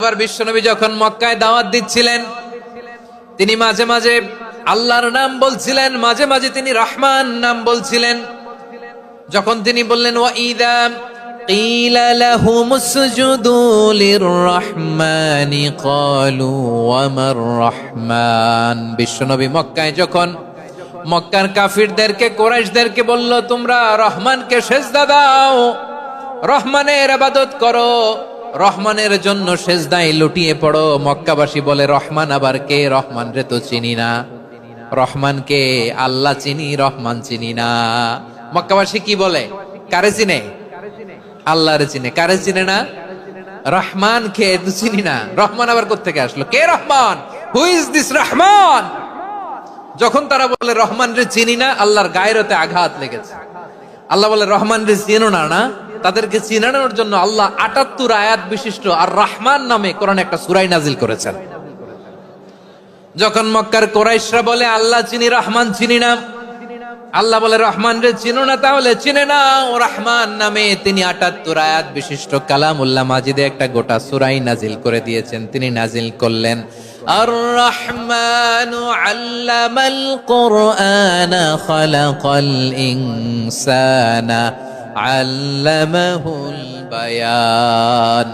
আবার বিশ্বনবী যখন মক্কায় দাওয়াত দিচ্ছিলেন, তিনি মাঝে মাঝে আল্লাহর নাম বলছিলেন, মাঝে মাঝে তিনি রহমান নাম বলছিলেন। যখন তিনি বললেন ওয়াইদা কিলা লাহুমুসজুদু লিররহমানি ক্বালু ওয়ামার রহমান, বিশ্বনবী মক্কায় যখন মক্কার কাফিরদেরকে, কুরাইশদেরকে বলল তোমরা রহমানকে সেজদা দাও, রহমানের ইবাদত করো, রহমানের জন্য সেজদায় লুটিয়ে পড়ো, মক্কাবাসী বলে রহমান আবার কে? রহমান রে তো চিনি না। রহমান কে? আল্লাহ চিনি, রহমান চিনি না। মক্কাবাসী কি বলে? কারে চিনে? আল্লাহরে চিনে। কারে চিনে না? রহমান কে তো চিনি না। রহমান আবার কোত্থেকে আসলো? কে Rahman? Who is this Rahman? যখন তারা বলে রহমান রে চিনি না, আল্লাহর গায়রতে আঘাত লেগেছে। আল্লাহ বলে রহমান রে চিনো না, না? তাদেরকে চিনানোর জন্য আল্লাহ ৭৮ আয়াত বিশিষ্ট আর রহমান নামে কোরআনে একটা সূরা নাজিল করেছেন। যখন মক্কার কুরাইশরা বলে আল্লাহ চিনি, রহমান চিনি না, আল্লাহ বলে রহমান রে চিনো না, তাহলে চিনে না ও রহমান নামে তিনি ৭৮ আয়াত বিশিষ্ট কালামুল্লাহ মাজিদে একটা গোটা সূরা নাজিল করে দিয়েছেন। তিনি নাজিল করলেন আর রহমানু আল্লামাল কুরআনা খালাকাল ইনসানা আল্লামাহুল বায়ান।